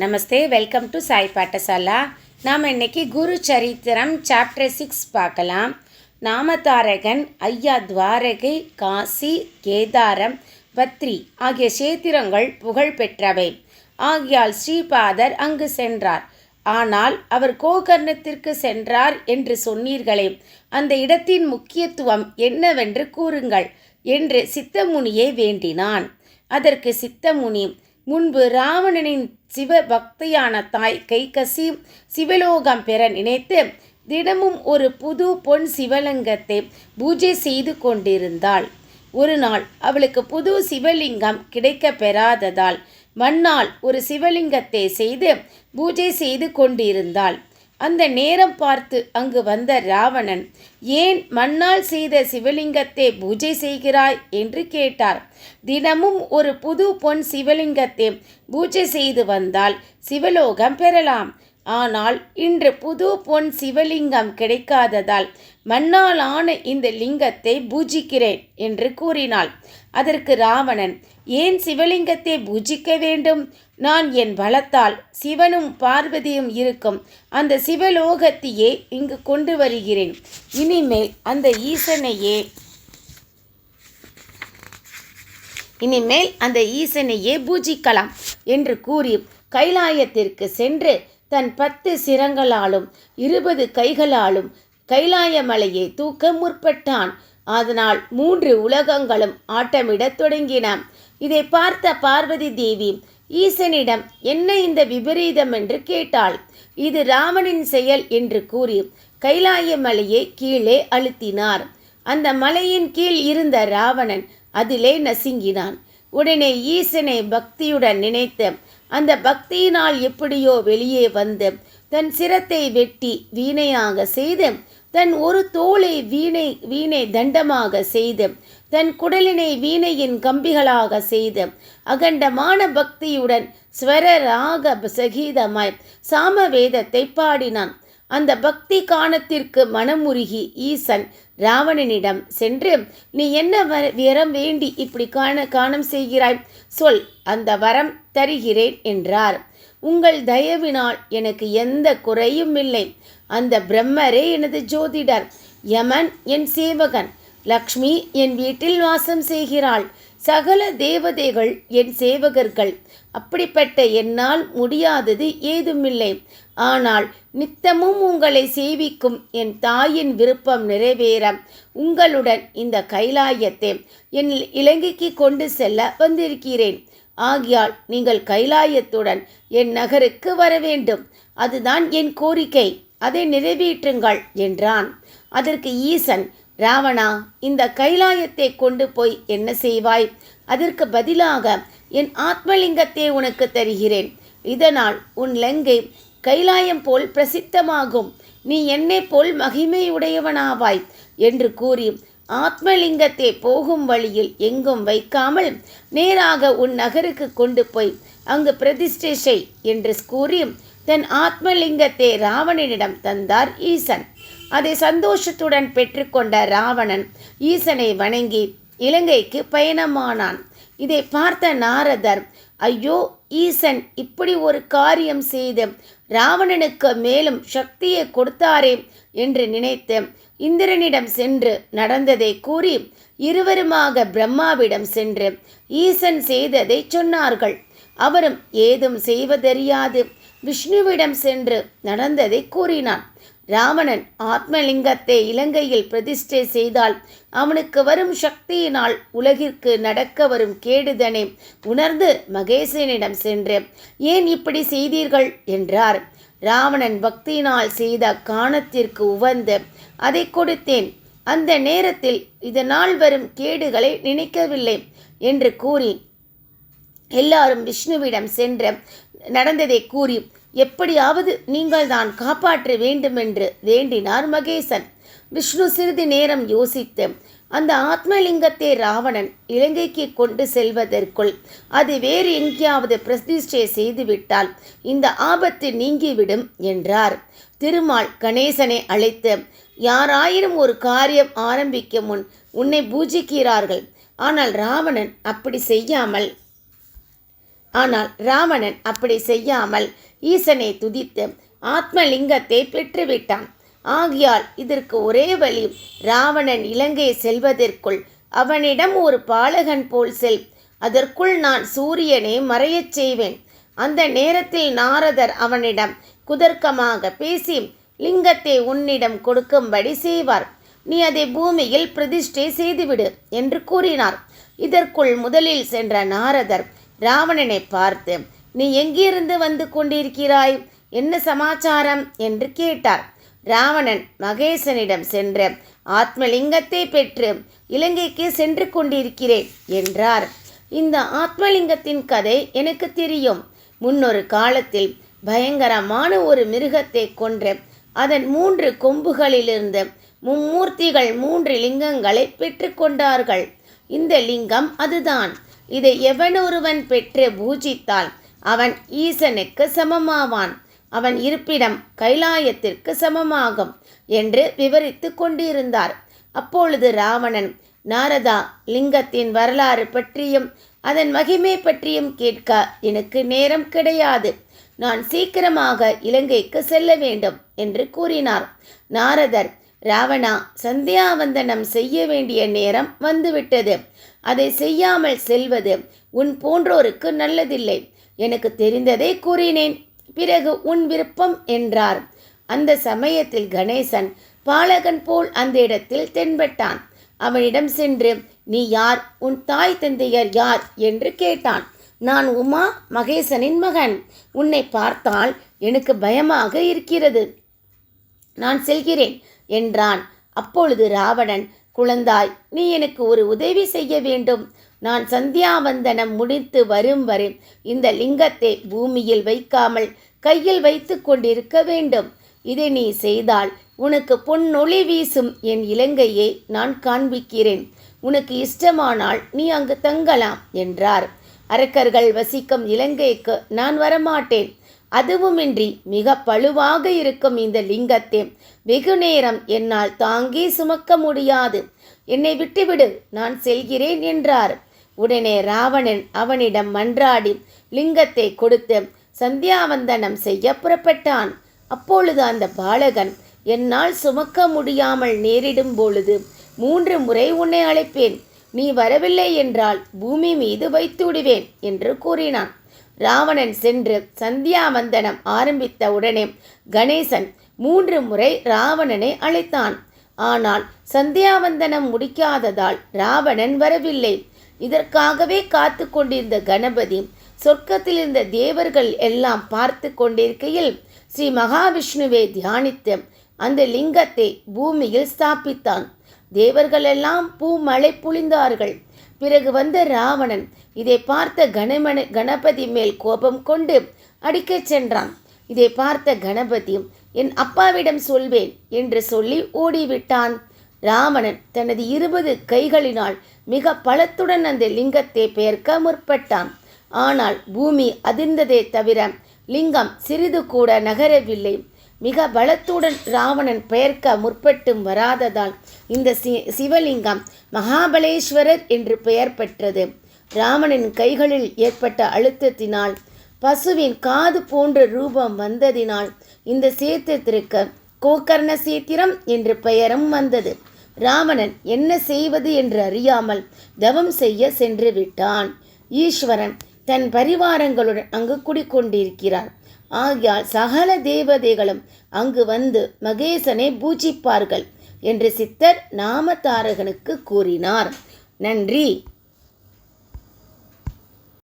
Namaste, welcome to Sai Pathshala. நாம் இன்னைக்கு குரு சரித்திரம் சாப்டர் 6 பார்க்கலாம். நாமதாரகன், ஐயா துவாரகை, காசி, கேதாரம், பத்ரி ஆகிய சேத்திரங்கள் புகழ் பெற்றவை. ஆகியால் ஸ்ரீபாதர் அங்கு சென்றார். ஆனால் அவர் கோகர்ணத்திற்கு சென்றார் என்று சொன்னீர்களே, அந்த இடத்தின் முக்கியத்துவம் என்னவென்று கூறுங்கள் என்று சித்தமுனியை வேண்டினான். அதற்கு சித்தமுனி, முன்பு ராவணனின் சிவபக்தியான தாய் கைகசி சிவலோகம் பெற நினைத்து தினமும் ஒரு புது பொன் சிவலிங்கத்தை பூஜை செய்து கொண்டிருந்தாள். ஒரு நாள் அவளுக்கு புது சிவலிங்கம் கிடைக்க பெறாததால் மண்ணால் ஒரு சிவலிங்கத்தை செய்து பூஜை செய்து கொண்டிருந்தாள். அந்த நேரம் பார்த்து அங்கு வந்த ராவணன், ஏன் மண்ணால் செய்த சிவலிங்கத்தை பூஜை செய்கிறாய் என்று கேட்டார். தினமும் ஒரு புது பொன் சிவலிங்கத்தை பூஜை செய்து வந்தால் சிவலோகம் பெறலாம். ஆனால் இன்று புது பொன் சிவலிங்கம் கிடைக்காததால் மண்ணால் ஆன இந்த லிங்கத்தை பூஜிக்கிறேன் என்று கூறினாள். அதற்கு ராவணன், ஏன் சிவலிங்கத்தை பூஜிக்க வேண்டும்? நான் என் பலத்தால் சிவனும் பார்வதியும் இருக்கும் அந்த சிவலோகத்தையே இங்கு கொண்டு வருகிறேன். இனிமேல் அந்த ஈசனையே பூஜிக்கலாம் என்று கூறி கைலாயத்திற்கு சென்று தன் 10 சிரங்களாலும் 20 கைகளாலும் கைலாய மலையை தூக்க முற்பட்டான். அதனால் 3 உலகங்களும் ஆட்டமிடத் தொடங்கின. இதை பார்த்த பார்வதி தேவி ஈசனிடம், என்ன இந்த விபரீதம் என்று கேட்டாள். இது ராவணின் செயல் என்று கூறி கைலாய மலையை கீழே அழுத்தினார். அந்த மலையின் கீழ் இருந்த ராவணன் அதிலே நசுங்கினான். உடனே ஈசனை பக்தியுடன் நினைத்து அந்த பக்தியினால் எப்படியோ வெளியே வந்து தன் சிரத்தை வெட்டி வீணையாக செய்து, தன் ஒரு தோலை வீணை தண்டமாக செய்து, தன் குடலினை வீணையின் கம்பிகளாக செய்து அகண்டமான பக்தியுடன் ஸ்வர ராக சகீதமாய் சாமவேதத்தை பாடினான். அந்த பக்தி காணத்திற்கு மனமுருகி ஈசன் ராவணனிடம் சென்று, நீ என்ன வரம் வேண்டி இப்படி காணம் செய்கிறாய்? சொல், அந்த வரம் தருகிறேன் என்றார். உங்கள் தயவினால் எனக்கு எந்த குறையும் இல்லை. அந்த பிரம்மரே எனது ஜோதிடர், யமன் என் சேவகன், லக்ஷ்மி என் வீட்டில் வாசம் செய்கிறாள், சகல தேவதைகள் என் சேவகர்கள். அப்படிப்பட்ட என்னால் முடியாதது ஏதுமில்லை. ஆனால் நித்தமும் உங்களை சேவிக்கும் என் தாயின் விருப்பம் நிறைவேற உங்களுடன் இந்த கைலாயத்தை என் இலங்கைக்கு கொண்டு செல்ல வந்திருக்கிறேன். ஆகியால் நீங்கள் கைலாயத்துடன் என் நகருக்கு வர வேண்டும். அதுதான் என் கோரிக்கை, அதை நிறைவேற்றுங்கள் என்றான். அதற்கு ஈசன், ராவணா, இந்த கைலாயத்தை கொண்டு போய் என்ன செய்வாய்? அதற்கு பதிலாக என் ஆத்மலிங்கத்தை உனக்கு தருகிறேன். இதனால் உன் லங்கை கைலாயம் போல் பிரசித்தமாகும். நீ என்னை போல் மகிமையுடையவனாவாய் என்று கூறி ஆத்மலிங்கத்தை போகும் வழியில் எங்கும் வைக்காமல் நேராக உன் நகருக்கு கொண்டு போய் அங்கு பிரதிஷ்டை செய் என்று கூறி தன் ஆத்மலிங்கத்தை ராவணனிடம் தந்தார் ஈசன். அதை சந்தோஷத்துடன் பெற்றுக்கொண்ட ராவணன் ஈசனை வணங்கி இலங்கைக்கு பயணமானான். இதை பார்த்த நாரதர், ஐயோ, ஈசன் இப்படி ஒரு காரியம் செய்து ராவணனுக்கு மேலும் சக்தியை கொடுத்தாரே என்று நினைத்து இந்திரனிடம் சென்று நடந்ததை கூறி இருவருமாக பிரம்மாவிடம் சென்று ஈசன் செய்ததை சொன்னார்கள். அவரும் ஏதும் செய்வதறியாது விஷ்ணுவிடம் சென்று நடந்ததை கூறினான். ராவணன் ஆத்மலிங்கத்தை இலங்கையில் பிரதிஷ்டை செய்தால் அவனுக்கு வரும் சக்தியினால் உலகிற்கு நடக்க வரும் கேடுதனை உணர்ந்து மகேசனிடம் சென்று, ஏன் இப்படி செய்தீர்கள் என்றார். ராவணன் பக்தியினால் செய்த காணத்திற்கு உவந்து அதை கொடுத்தேன். அந்த நேரத்தில் இதனால் வரும் கேடுகளை நினைக்கவில்லை என்று கூறி எல்லாரும் விஷ்ணுவிடம் சென்று நடந்ததை கூறி, எப்படியாவது நீங்கள் தான் காப்பாற்ற வேண்டுமென்று வேண்டினார் மகேசன். விஷ்ணு சிறிது நேரம் யோசித்து, அந்த ஆத்மலிங்கத்தை ராவணன் இலங்கைக்கு கொண்டு செல்வதற்குள் அது வேறு எங்கேயாவது பிரதிஷ்டை செய்துவிட்டால் இந்த ஆபத்து நீங்கிவிடும் என்றார். திருமால் கணேசனை அழைத்து, யாராயிரம் ஒரு காரியம் ஆரம்பிக்கும் முன் உன்னை பூஜிக்கிறார்கள். ஆனால் ராவணன் அப்படி செய்யாமல் ஆனால் ராவணன் அப்படி செய்யாமல் ஈசனை துதித்து ஆத்மலிங்கத்தை பெற்றுவிட்டான். ஆகையால் இதற்கு ஒரே வழி, ராவணன் இலங்கை செல்வதற்குள் அவனிடம் ஒரு பாலகன் போல் செல். அதற்குள் நான் சூரியனை மறையச் செய்வேன். அந்த நேரத்தில் நாரதர் அவனிடம் குதர்க்கமாக பேசி லிங்கத்தை உன்னிடம் கொடுக்கும்படி செய்வார். நீ அதை பூமியில் பிரதிஷ்டை செய்துவிடு என்று கூறினார். இதற்குள் முதலில் சென்ற நாரதர் ராவணனை பார்த்து, நீ எங்கிருந்து வந்து கொண்டிருக்கிறாய், என்ன சமாச்சாரம் என்று கேட்டார். ராவணன் மகேசனிடம் சென்று ஆத்மலிங்கத்தை பெற்று இலங்கைக்கு சென்று கொண்டிருக்கிறேன் என்றார். இந்த ஆத்மலிங்கத்தின் கதை எனக்கு தெரியும். முன்னொரு காலத்தில் பயங்கரமான ஒரு மிருகத்தை கொன்று அதன் 3 கொம்புகளிலிருந்து மும்மூர்த்திகள் 3 லிங்கங்களை பெற்று கொண்டார்கள். இந்த லிங்கம் அதுதான். இதை எவனொருவன் பெற்று பூஜித்தால் அவன் ஈசனுக்கு சமமாவான். அவன் இருப்பிடம் கைலாயத்திற்கு சமமாகும் என்று விவரித்து கொண்டிருந்தார். அப்பொழுது ராவணன், நாரதா, லிங்கத்தின் வரலாறு பற்றியும் அதன் மகிமை பற்றியும் கேட்க எனக்கு நேரம் கிடையாது. நான் சீக்கிரமாக இலங்கைக்கு செல்ல வேண்டும் என்று கூறினார். நாரதர், ராவணா, சந்தியாவந்தனம் செய்ய வேண்டிய நேரம் வந்துவிட்டது. அதை செய்யாமல் செல்வது உன் போன்றோருக்கு நல்லதில்லை. எனக்கு தெரிந்ததை கூறினேன், பிறகு உன் விருப்பம் என்றார். அந்த சமயத்தில் கணேசன் பாலகன் போல் அந்த இடத்தில் தென்பட்டான். அவனிடம் சென்று, நீ யார், உன் தாய் தந்தையர் யார் என்று கேட்டான். நான் உமா மகேசனின் மகன். உன்னை பார்த்தால் எனக்கு பயமாக இருக்கிறது. நான் செல்கிறேன் என்றான். அப்பொழுது ராவணன், குழந்தாய், நீ எனக்கு ஒரு உதவி செய்ய வேண்டும். நான் சந்தியாவந்தனம் முடித்து வரும் வரை இந்த லிங்கத்தை பூமியில் வைக்காமல் கையில் வைத்து கொண்டிருக்க வேண்டும். இதை நீ செய்தால் உனக்கு பொன்னொளி வீசும் என் இலங்கையை நான் காண்பிக்கிறேன். உனக்கு இஷ்டமானால் நீ அங்கு தங்கலாம் என்றார். அரக்கர்கள் வசிக்கும் இலங்கைக்கு நான் வரமாட்டேன். அதுவுமின்றி மிக பழுவாக இருக்கும் இந்த லிங்கத்தை வெகு நேரம் என்னால் தாங்கி சுமக்க முடியாது. என்னை விட்டுவிடு, நான் செல்கிறேன் என்றார். உடனே ராவணன் அவனிடம் மன்றாடி லிங்கத்தை கொடுத்து சந்தியாவந்தனம் செய்ய புறப்பட்டான். அப்பொழுது அந்த பாலகன், என்னால் சுமக்க முடியாமல் நேரிடும் பொழுது 3 முறை உன்னை அழைப்பேன். நீ வரவில்லை என்றால் பூமி மீது வைத்து விடுவேன் என்று கூறினான். ராவணன் சென்று சந்தியாவந்தனம் ஆரம்பித்த உடனே கணேசன் 3 முறை ராவணனை அழைத்தான். ஆனால் சந்தியாவந்தனம் முடிக்காததால் ராவணன் வரவில்லை. இதற்காகவே காத்து கொண்டிருந்த கணபதி சொர்க்கத்தில் இருந்த தேவர்கள் எல்லாம் பார்த்து கொண்டிருக்கையில் ஸ்ரீ மகாவிஷ்ணுவை தியானித்து அந்த லிங்கத்தை பூமியில் ஸ்தாபித்தான். தேவர்களெல்லாம் பூமழை பொழிந்தார்கள். பிறகு வந்த ராவணன் இதை பார்த்த கணபதி மேல் கோபம் கொண்டு அடிக்கச் சென்றான். இதை பார்த்த கணபதி, என் அப்பாவிடம் சொல்வேன் என்று சொல்லி ஓடிவிட்டான். ராவணன் தனது 20 கைகளினால் மிக பலத்துடன் அந்த லிங்கத்தை பெயர்க்க முற்பட்டான். ஆனால் பூமி அதிர்ந்ததே தவிர லிங்கம் சிறிது கூட நகரவில்லை. மிக பலத்துடன் ராவணன் பெயர்க்க முற்பட்டும் வராததால் இந்த சிவலிங்கம் மகாபலேஸ்வரர் என்று பெயர் பெற்றது. ராவணன் கைகளில் ஏற்பட்ட அழுத்தத்தினால் பசுவின் காது போன்ற ரூபம் வந்ததினால் இந்த சேத்திரத்திற்கு கோகர்ண சேத்திரம் என்று பெயரும் வந்தது. ராவணன் என்ன செய்வது என்று அறியாமல் தவம் செய்ய சென்று விட்டான். ஈஸ்வரன் தன் பரிவாரங்களுடன் அங்கு குடிக்கொண்டிருக்கிறார். ஆகையால் சகல தேவதைகளும் அங்கு வந்து மகேசனை பூஜிப்பார்கள் என்று சித்தர் நாமதாரகனுக்கு கூறினார். நன்றி.